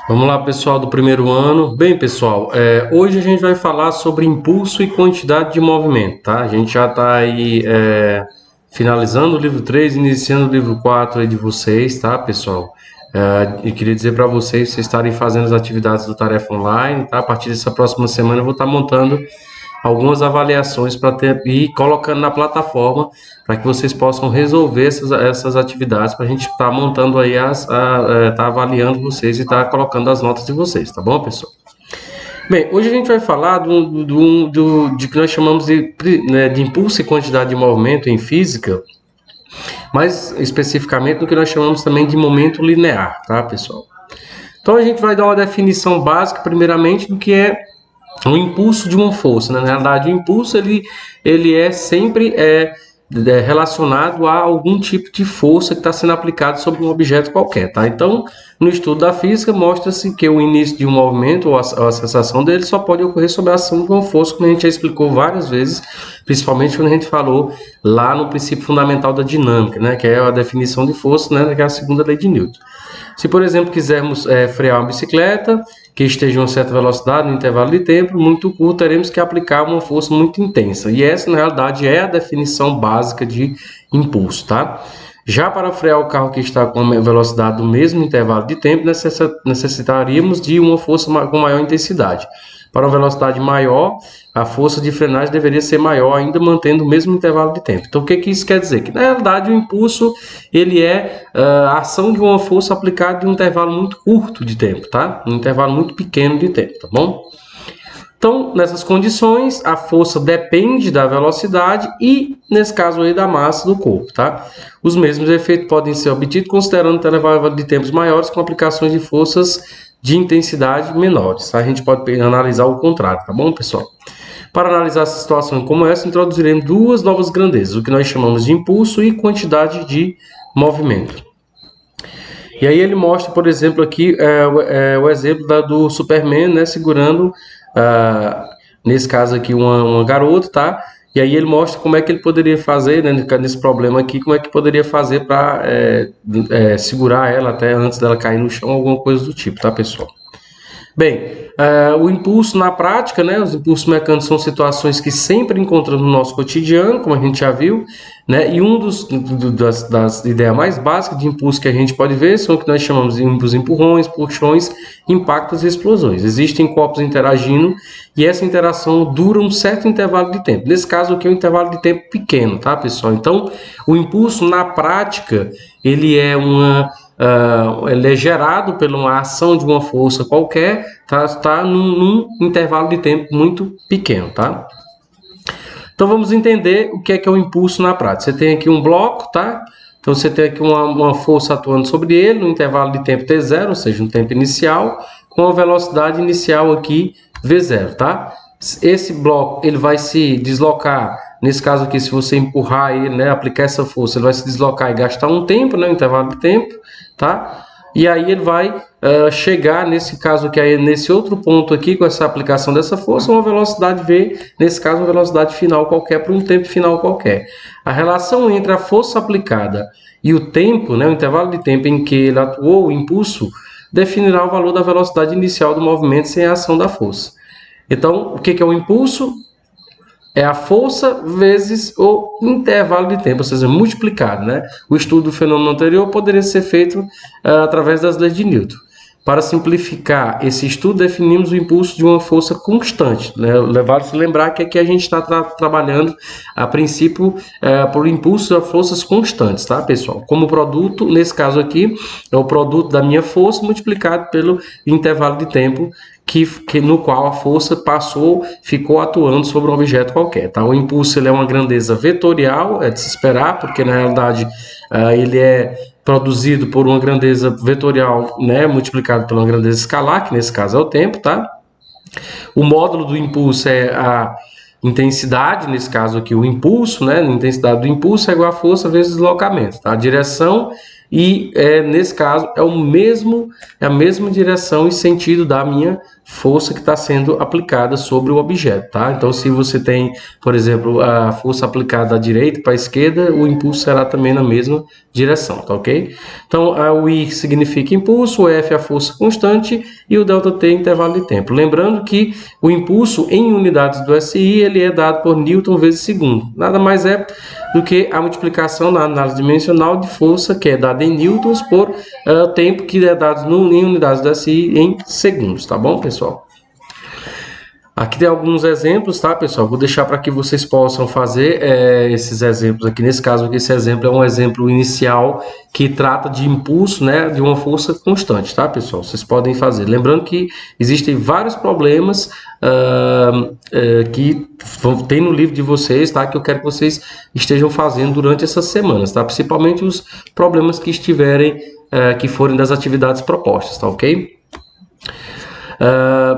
Vamos lá, pessoal do primeiro ano. Bem, pessoal, hoje a gente vai falar sobre impulso e quantidade de movimento, tá? A gente já está aí finalizando o livro 3, iniciando o livro 4 aí de vocês, tá, pessoal? E queria dizer para vocês estarem fazendo as atividades do Tarefa Online, tá? A partir dessa próxima semana eu vou estar montando algumas avaliações para ter e colocando na plataforma para que vocês possam resolver essas atividades para a gente estar montando aí tá avaliando vocês e estar colocando as notas de vocês, tá bom, pessoal? Bem, hoje a gente vai falar de que nós chamamos de impulso e quantidade de movimento em física, mais especificamente do que nós chamamos também de momento linear, tá, pessoal? Então a gente vai dar uma definição básica, primeiramente, do que é o impulso de uma força, né? Na realidade, o impulso ele é sempre relacionado a algum tipo de força que está sendo aplicado sobre um objeto qualquer, tá? Então, no estudo da física, mostra-se que o início de um movimento ou a sensação dele só pode ocorrer sob a ação de uma força, como a gente já explicou várias vezes, principalmente quando a gente falou lá no princípio fundamental da dinâmica, né? Que é a definição de força, né? Que é a segunda lei de Newton. Se, por exemplo, quisermos frear uma bicicleta que esteja a uma certa velocidade no intervalo de tempo muito curto, teremos que aplicar uma força muito intensa. E essa, na realidade, é a definição básica de impulso, tá? Já para frear o carro que está com a velocidade do mesmo intervalo de tempo, necessitaríamos de uma força com maior intensidade. Para uma velocidade maior, a força de frenagem deveria ser maior, ainda mantendo o mesmo intervalo de tempo. Então, o que isso quer dizer? Que, na realidade, o impulso ele é a ação de uma força aplicada em um intervalo muito curto de tempo, tá? Um intervalo muito pequeno de tempo, tá bom? Então, nessas condições, a força depende da velocidade e, nesse caso aí, da massa do corpo, tá? Os mesmos efeitos podem ser obtidos considerando intervalo de tempos maiores com aplicações de forças de intensidade menores, tá? A gente pode analisar o contrário, tá bom, pessoal? Para analisar situações como essa, introduziremos duas novas grandezas, o que nós chamamos de impulso e quantidade de movimento. E aí ele mostra, por exemplo, aqui o exemplo do Superman, né, segurando, nesse caso aqui, uma garota, tá? E aí ele mostra como é que ele poderia fazer, né, nesse problema aqui, como é que poderia fazer para segurar ela até antes dela cair no chão, alguma coisa do tipo, tá, pessoal? Bem, o impulso na prática, né? Os impulsos mecânicos são situações que sempre encontramos no nosso cotidiano, como a gente já viu, né? E das ideias mais básicas de impulso que a gente pode ver são o que nós chamamos de empurrões, puxões, impactos e explosões. Existem corpos interagindo e essa interação dura um certo intervalo de tempo. Nesse caso aqui é um intervalo de tempo pequeno, tá, pessoal? Então, o impulso na prática, ele é gerado pela ação de uma força qualquer, tá num intervalo de tempo muito pequeno, tá? Então vamos entender o que é o impulso na prática. Você tem aqui um bloco, tá? Então você tem aqui uma força atuando sobre ele no intervalo de tempo t0, ou seja, um tempo inicial, com a velocidade inicial aqui v0, tá? Esse bloco ele vai se deslocar. Nesse caso aqui, se você empurrar ele, né, aplicar essa força, ele vai se deslocar e gastar um tempo, né, um intervalo de tempo, tá? E aí ele vai chegar, nesse caso aqui, aí, nesse outro ponto aqui, com essa aplicação dessa força, uma velocidade v, nesse caso, uma velocidade final qualquer para um tempo final qualquer. A relação entre a força aplicada e o tempo, né, o intervalo de tempo em que ele atuou, o impulso, definirá o valor da velocidade inicial do movimento sem a ação da força. Então, o que é o impulso? É a força vezes o intervalo de tempo, ou seja, multiplicado, né? O estudo do fenômeno anterior poderia ser feito através das leis de Newton. Para simplificar esse estudo, definimos o impulso de uma força constante, né? Vale-se lembrar que aqui a gente está trabalhando, a princípio, por impulso a forças constantes, tá, pessoal? Como produto, nesse caso aqui, é o produto da minha força multiplicado pelo intervalo de tempo no qual a força ficou atuando sobre um objeto qualquer, tá? O impulso ele é uma grandeza vetorial, é de se esperar, porque na realidade ele é produzido por uma grandeza vetorial, né, multiplicado por uma grandeza escalar, que nesse caso é o tempo, tá? O módulo do impulso é a intensidade, nesse caso aqui o impulso, né? A intensidade do impulso é igual a força vezes deslocamento, tá? A direção e nesse caso é a mesma direção e sentido da minha força que está sendo aplicada sobre o objeto, tá? Então, se você tem, por exemplo, a força aplicada da direita para a esquerda, o impulso será também na mesma direção, tá ok? Então, o I significa impulso, o F é a força constante e o ΔT é intervalo de tempo. Lembrando que o impulso em unidades do SI, ele é dado por Newton vezes segundo. Nada mais é do que a multiplicação na análise dimensional de força, que é dada em newtons, por tempo que é dado em unidades do SI em segundos, tá bom, pessoal? Aqui tem alguns exemplos, tá, pessoal? Vou deixar para que vocês possam fazer esses exemplos aqui. Nesse caso aqui, esse exemplo é um exemplo inicial que trata de impulso, né, de uma força constante, tá, pessoal? Vocês podem fazer. Lembrando que existem vários problemas que tem no livro de vocês, tá? Que eu quero que vocês estejam fazendo durante essas semanas, tá? Principalmente os problemas que estiverem, que forem das atividades propostas, tá, ok?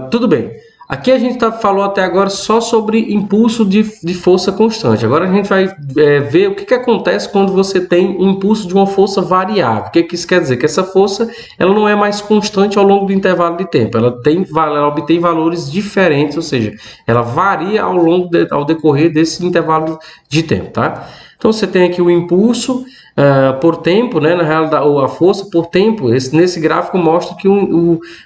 Tudo bem. Aqui a gente falou até agora só sobre impulso de força constante. Agora a gente vai ver o que acontece quando você tem um impulso de uma força variável. O que isso quer dizer? Que essa força ela não é mais constante ao longo do intervalo de tempo. Ela obtém valores diferentes, ou seja, ela varia ao decorrer desse intervalo de tempo, tá? Então você tem aqui o impulso por tempo, né? Na realidade, a força por tempo. Nesse gráfico mostra que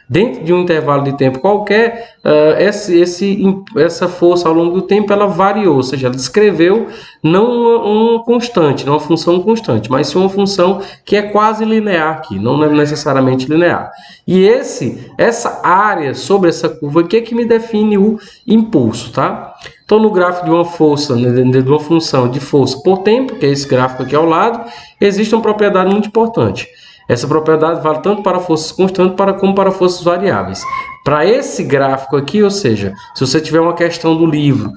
dentro de um intervalo de tempo qualquer, essa força ao longo do tempo ela variou, ou seja, ela descreveu não uma constante, não uma função constante, mas sim uma função que é quase linear aqui, não é necessariamente linear. E essa área sobre essa curva aqui é que me define o impulso, tá? Então, no gráfico de uma força, de uma função de força por tempo, que é esse gráfico aqui ao lado, existe uma propriedade muito importante. Essa propriedade vale tanto para forças constantes como para forças variáveis. Para esse gráfico aqui, ou seja, se você tiver uma questão do livro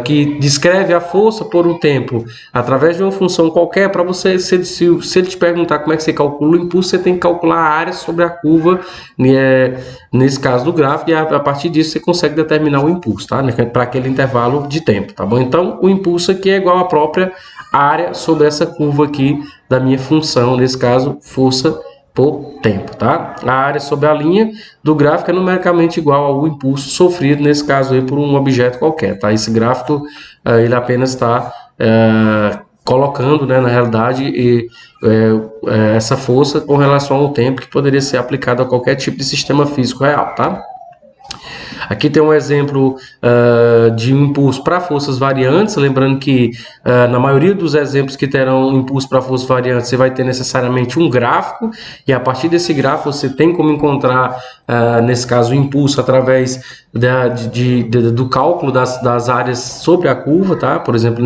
que descreve a força por um tempo através de uma função qualquer, para você, se ele te perguntar como é que você calcula o impulso, você tem que calcular a área sobre a curva, nesse caso do gráfico, e a partir disso você consegue determinar o impulso, tá? Para aquele intervalo de tempo, tá bom? Então, o impulso aqui é igual à própria área sobre essa curva aqui da minha função, nesse caso, força por tempo, tá? A área sobre a linha do gráfico é numericamente igual ao impulso sofrido, nesse caso aí, por um objeto qualquer, tá? Esse gráfico, ele apenas está colocando, né, na realidade, essa força com relação ao tempo que poderia ser aplicado a qualquer tipo de sistema físico real, tá? Aqui tem um exemplo de impulso para forças variantes, lembrando que na maioria dos exemplos que terão impulso para forças variantes, você vai ter necessariamente um gráfico, e a partir desse gráfico você tem como encontrar, nesse caso, o impulso através do cálculo das áreas sobre a curva, tá? Por exemplo,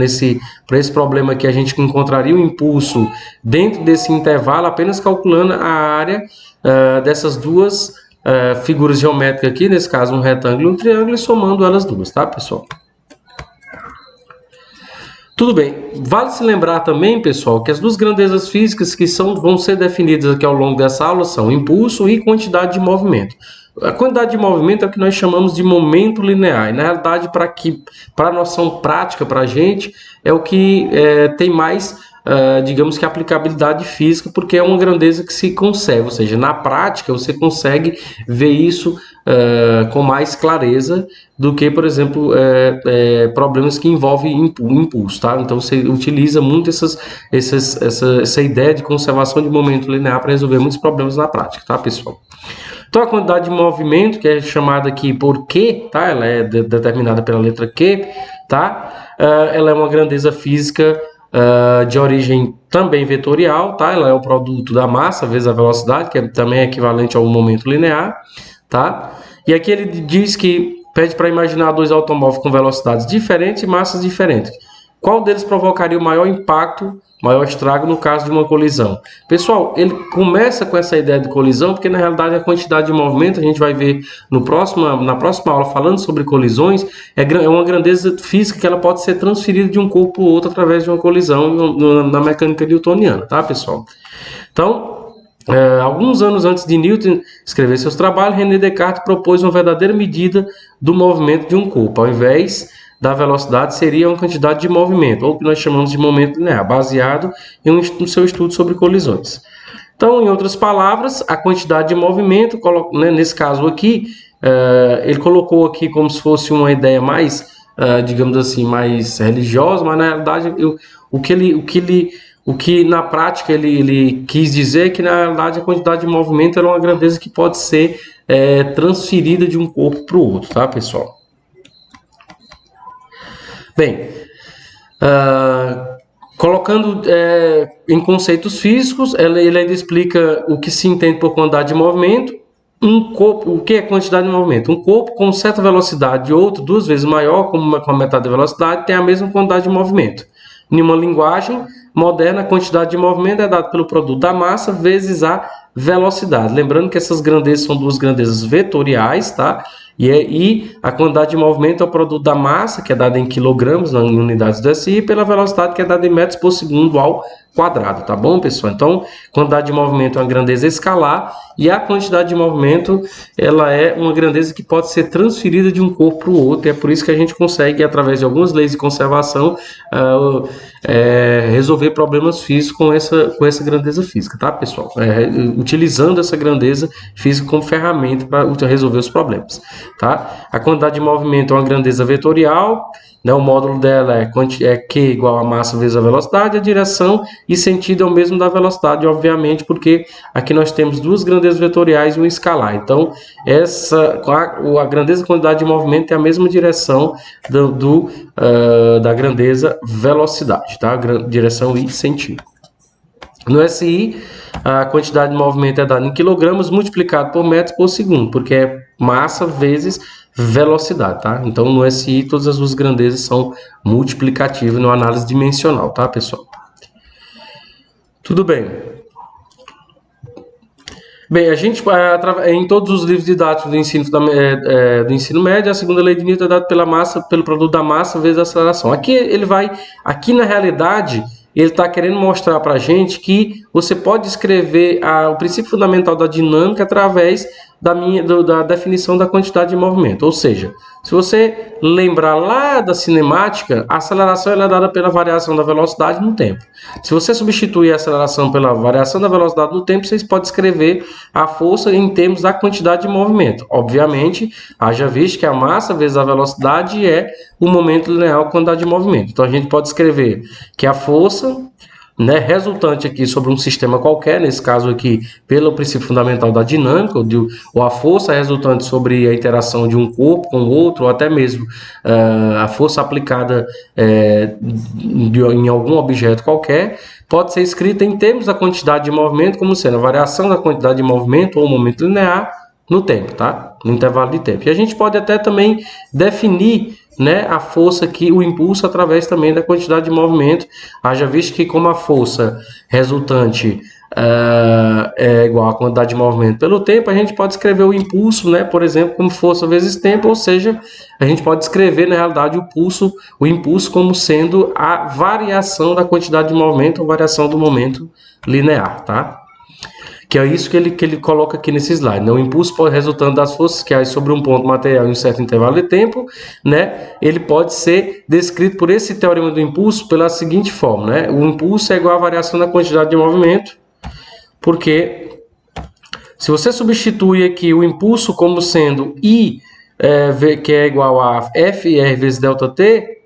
para esse problema aqui, a gente encontraria o impulso dentro desse intervalo, apenas calculando a área dessas duas figuras geométricas aqui, nesse caso um retângulo e um triângulo, e somando elas duas, tá, pessoal? Tudo bem. Vale se lembrar também, pessoal, que as duas grandezas físicas que vão ser definidas aqui ao longo dessa aula são impulso e quantidade de movimento. A quantidade de movimento é o que nós chamamos de momento linear. E, na realidade, para a noção prática, para a gente, é o que tem mais, digamos que, aplicabilidade física, porque é uma grandeza que se conserva. Ou seja, na prática, você consegue ver isso com mais clareza do que, por exemplo, problemas que envolvem impulso, tá? Então, você utiliza muito essa ideia de conservação de momento linear para resolver muitos problemas na prática, tá, pessoal? Então, a quantidade de movimento, que é chamada aqui por Q, tá? Ela é determinada pela letra Q, tá? Ela é uma grandeza física de origem também vetorial, tá? Ela é o produto da massa vezes a velocidade, que também é equivalente ao momento linear, tá? E aqui ele diz que pede para imaginar dois automóveis com velocidades diferentes e massas diferentes. Qual deles provocaria o maior impacto, maior estrago no caso de uma colisão? Pessoal, ele começa com essa ideia de colisão, porque na realidade a quantidade de movimento, a gente vai ver na próxima aula falando sobre colisões, é uma grandeza física que ela pode ser transferida de um corpo para o outro através de uma colisão na mecânica newtoniana, tá, pessoal? Então, alguns anos antes de Newton escrever seus trabalhos, René Descartes propôs uma verdadeira medida do movimento de um corpo. Ao invés da velocidade, seria uma quantidade de movimento, ou o que nós chamamos de momento linear, baseado no seu estudo sobre colisões. Então, em outras palavras, a quantidade de movimento, né, nesse caso aqui, ele colocou aqui como se fosse uma ideia mais, digamos assim, mais religiosa, mas na realidade o que na prática ele quis dizer é que na realidade a quantidade de movimento é uma grandeza que pode ser transferida de um corpo para o outro, tá, pessoal? Bem, colocando em conceitos físicos, ele ainda explica o que se entende por quantidade de movimento. Um corpo, o que é quantidade de movimento? Um corpo com certa velocidade e outro 2 vezes maior, com a metade da velocidade, tem a mesma quantidade de movimento. Em uma linguagem moderna, a quantidade de movimento é dada pelo produto da massa vezes a velocidade. Lembrando que essas grandezas são duas grandezas vetoriais, tá? E a quantidade de movimento é o produto da massa, que é dada em quilogramas, em unidades do SI, e pela velocidade, que é dada em metros por segundo ao quadrado, tá bom, pessoal? Então, quantidade de movimento é uma grandeza escalar e a quantidade de movimento, ela é uma grandeza que pode ser transferida de um corpo para o outro. E é por isso que a gente consegue, através de algumas leis de conservação, resolver problemas físicos com essa grandeza física, tá, pessoal? Utilizando essa grandeza física como ferramenta para resolver os problemas, tá? A quantidade de movimento é uma grandeza vetorial, né? O módulo dela é Q igual a massa vezes a velocidade, a direção e sentido é o mesmo da velocidade, obviamente, porque aqui nós temos duas grandezas vetoriais e um escalar. Então, a grandeza e quantidade de movimento é a mesma direção da grandeza velocidade, tá? Direção e sentido. No SI, a quantidade de movimento é dada em quilogramas multiplicado por metros por segundo, porque é massa vezes velocidade, tá? Então, no SI, todas as duas grandezas são multiplicativas na análise dimensional, tá, pessoal? Tudo bem. Bem, a gente, em todos os livros didáticos do ensino médio, a segunda lei de Newton é dada pela massa, pelo produto da massa vezes a aceleração. Aqui na realidade, ele está querendo mostrar para a gente que você pode escrever o princípio fundamental da dinâmica através da definição da quantidade de movimento. Ou seja, se você lembrar lá da cinemática, a aceleração é dada pela variação da velocidade no tempo. Se você substituir a aceleração pela variação da velocidade no tempo, vocês podem escrever a força em termos da quantidade de movimento. Obviamente, haja visto que a massa vezes a velocidade é o momento linear com a quantidade de movimento. Então, a gente pode escrever que a força, né, resultante aqui sobre um sistema qualquer, nesse caso aqui pelo princípio fundamental da dinâmica, ou a força resultante sobre a interação de um corpo com o outro, ou até mesmo a força aplicada em algum objeto qualquer, pode ser escrita em termos da quantidade de movimento como sendo a variação da quantidade de movimento ou momento linear no tempo, tá? No intervalo de tempo. E a gente pode até também definir, né, a força aqui, o impulso através também da quantidade de movimento. Haja visto que como a força resultante é igual à quantidade de movimento pelo tempo, a gente pode escrever o impulso, né, por exemplo, como força vezes tempo, ou seja, a gente pode escrever na realidade o impulso como sendo a variação da quantidade de movimento ou variação do momento linear, tá? Que é isso que ele coloca aqui nesse slide, né? O impulso resultando das forças que há sobre um ponto material em um certo intervalo de tempo, né? Ele pode ser descrito por esse teorema do impulso pela seguinte forma, né? O impulso é igual à variação da quantidade de movimento, porque se você substitui aqui o impulso como sendo I, que é igual a FR vezes ΔT,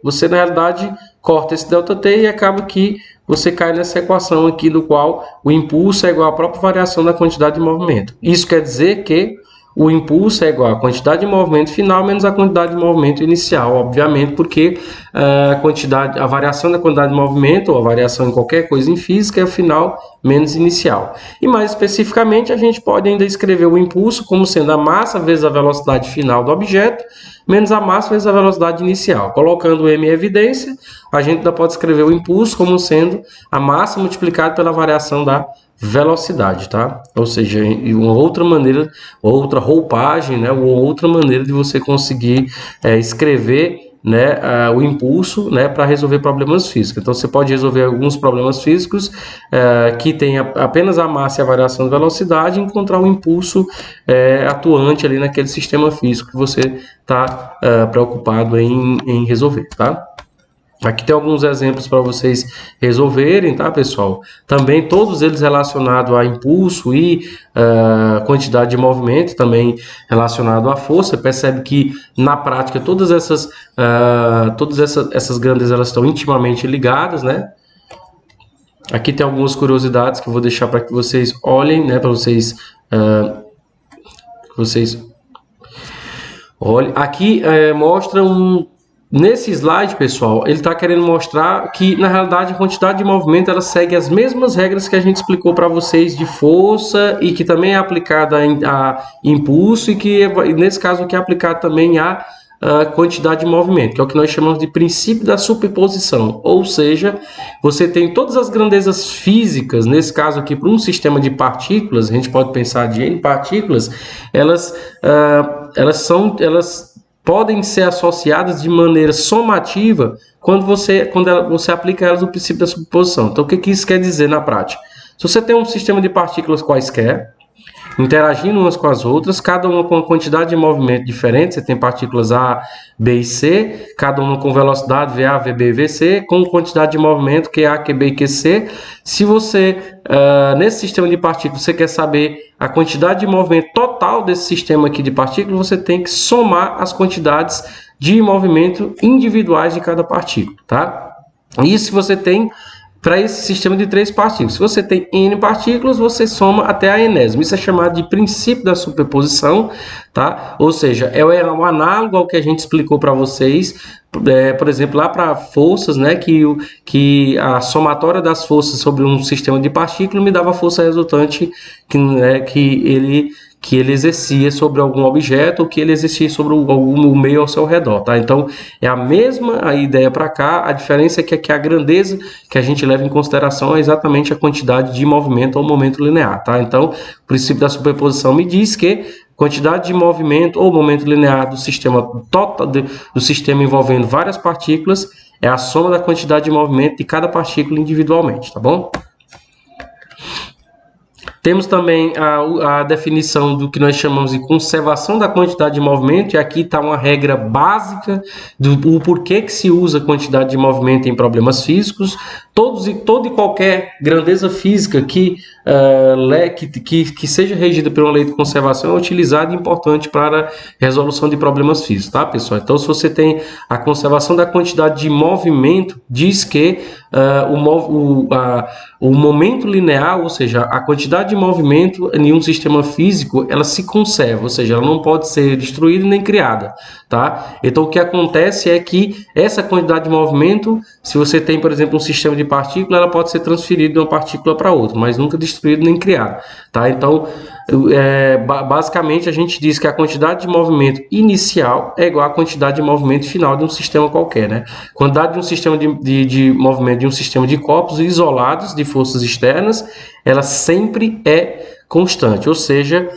você na realidade corta esse ΔT e acaba que você cai nessa equação aqui do qual o impulso é igual à própria variação da quantidade de movimento. Isso quer dizer que o impulso é igual à quantidade de movimento final menos a quantidade de movimento inicial, obviamente, porque a variação da quantidade de movimento, ou a variação em qualquer coisa em física, é o final menos inicial. E mais especificamente, a gente pode ainda escrever o impulso como sendo a massa vezes a velocidade final do objeto, menos a massa vezes a velocidade inicial. Colocando M em evidência, a gente ainda pode escrever o impulso como sendo a massa multiplicada pela variação da velocidade, tá? Ou seja, uma outra maneira, outra roupagem, né? Ou outra maneira de você conseguir escrever, né, o impulso, né, para resolver problemas físicos. Então, você pode resolver alguns problemas físicos que tem apenas a massa e a variação de velocidade e encontrar o impulso atuante ali naquele sistema físico que você está preocupado em resolver, tá? Aqui tem alguns exemplos para vocês resolverem, tá, pessoal? Também todos eles relacionados a impulso e quantidade de movimento, também relacionado à força. Você percebe que na prática todas essas grandezas elas estão intimamente ligadas, né? Aqui tem algumas curiosidades que eu vou deixar para que vocês olhem, né? Para vocês olhem. Aqui mostra nesse slide, pessoal, ele está querendo mostrar que, na realidade, a quantidade de movimento ela segue as mesmas regras que a gente explicou para vocês de força e que também é aplicada a impulso e que, nesse caso aqui, é aplicado também a quantidade de movimento, que é o que nós chamamos de princípio da superposição. Ou seja, você tem todas as grandezas físicas, nesse caso aqui, para um sistema de partículas, a gente pode pensar de N partículas, elas podem ser associadas de maneira somativa quando você aplica elas no princípio da superposição. Então, o que isso quer dizer na prática? Se você tem um sistema de partículas quaisquer, interagindo umas com as outras, cada uma com uma quantidade de movimento diferente, você tem partículas A, B e C, cada uma com velocidade VA, VB e VC, com quantidade de movimento QA, QB e QC. Se você, nesse sistema de partículas, você quer saber a quantidade de movimento total desse sistema aqui de partículas, você tem que somar as quantidades de movimento individuais de cada partícula, tá? Isso se você tem para esse sistema de 3 partículas. Se você tem N partículas, você soma até a enésima. Isso é chamado de princípio da superposição, tá? Ou seja, é um análogo ao que a gente explicou para vocês, por exemplo, lá para forças, né? Que a somatória das forças sobre um sistema de partículas me dava a força resultante que ele exercia sobre algum objeto ou que ele exercia sobre algum meio ao seu redor, tá? Então, é a mesma ideia para cá, a diferença é que aqui a grandeza que a gente leva em consideração é exatamente a quantidade de movimento ou momento linear, tá? Então, o princípio da superposição me diz que quantidade de movimento ou momento linear do sistema envolvendo várias partículas é a soma da quantidade de movimento de cada partícula individualmente, tá bom? Temos também a definição do que nós chamamos de conservação da quantidade de movimento, e aqui está uma regra básica do porquê que se usa quantidade de movimento em problemas físicos. Toda e qualquer grandeza física que seja regida por uma lei de conservação é utilizada e importante para a resolução de problemas físicos, tá, pessoal? Então, se você tem a conservação da quantidade de movimento, diz que o momento linear, ou seja, a quantidade de movimento em um sistema físico, ela se conserva, ou seja, ela não pode ser destruída nem criada, tá? Então, o que acontece é que essa quantidade de movimento, se você tem, por exemplo, um sistema de partícula, ela pode ser transferida de uma partícula para outra, mas nunca destruída nem criada, tá? Então, basicamente, a gente diz que a quantidade de movimento inicial é igual à quantidade de movimento final de um sistema qualquer, né? Quantidade de um sistema de movimento de um sistema de corpos isolados de forças externas, ela sempre é constante, ou seja,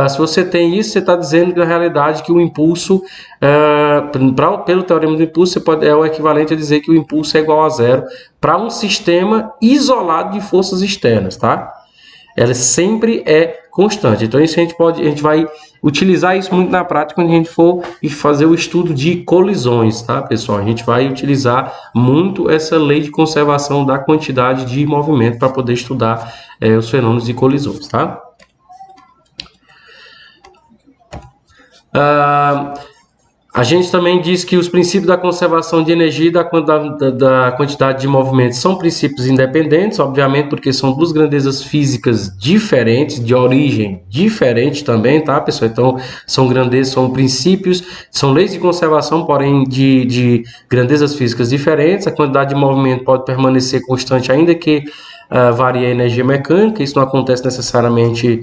se você tem isso, você está dizendo que na realidade que o impulso, pelo teorema do impulso, é o equivalente a dizer que o impulso é igual a zero para um sistema isolado de forças externas, tá? Ela sempre é constante. Então, isso a gente vai utilizar isso muito na prática quando a gente for fazer o estudo de colisões, tá, pessoal? A gente vai utilizar muito essa lei de conservação da quantidade de movimento para poder estudar os fenômenos de colisões, tá? A gente também diz que os princípios da conservação de energia e da quantidade de movimento são princípios independentes, obviamente, porque são duas grandezas físicas diferentes, de origem diferente também, tá, pessoal? Então, são princípios, são leis de conservação, porém, de grandezas físicas diferentes. A quantidade de movimento pode permanecer constante, ainda que varia a energia mecânica. Isso não acontece necessariamente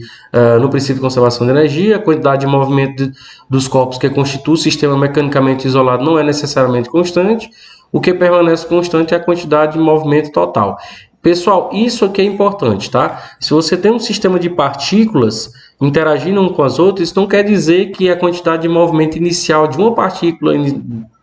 no princípio de conservação de energia. A quantidade de movimento dos corpos que constitui o sistema mecanicamente isolado não é necessariamente constante. O que permanece constante é a quantidade de movimento total. Pessoal, isso aqui é importante, tá? Se você tem um sistema de partículas interagindo umas com as outras, isso não quer dizer que a quantidade de movimento inicial de uma partícula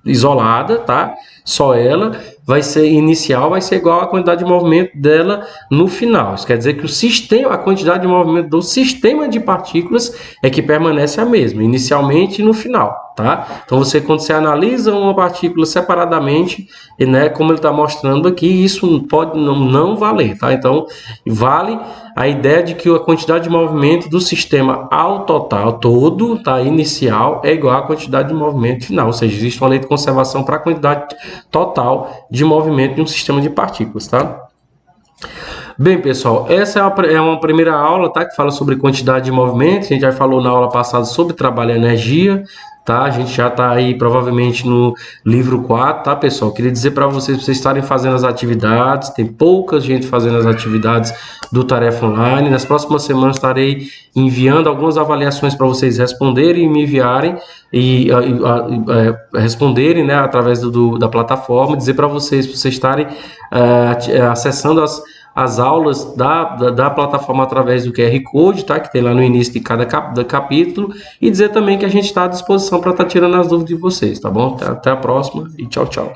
isolada, tá? só ela, vai ser inicial, vai ser igual à quantidade de movimento dela no final. Isso quer dizer que o sistema, a quantidade de movimento do sistema de partículas é que permanece a mesma, inicialmente e no final, tá? Então, quando você analisa uma partícula separadamente, né, como ele está mostrando aqui, isso pode não valer, tá? Então, vale a ideia de que a quantidade de movimento do sistema ao total todo, tá, inicial, é igual à quantidade de movimento final, ou seja, existe uma lei de conservação para a quantidade total de movimento de um sistema de partículas, tá? Bem, pessoal, essa é uma primeira aula, tá, que fala sobre quantidade de movimento. A gente já falou na aula passada sobre trabalho e energia, tá? A gente já está aí provavelmente no livro 4, tá, pessoal? Queria dizer para vocês estarem fazendo as atividades, tem pouca gente fazendo as atividades do Tarefa Online. Nas próximas semanas estarei enviando algumas avaliações para vocês responderem e me enviarem e responderem, né, através da plataforma, dizer para vocês estarem acessando as aulas da plataforma através do QR Code, tá? Que tem lá no início de cada capítulo, e dizer também que a gente está à disposição para estar tirando as dúvidas de vocês, tá bom? Até a próxima e tchau, tchau.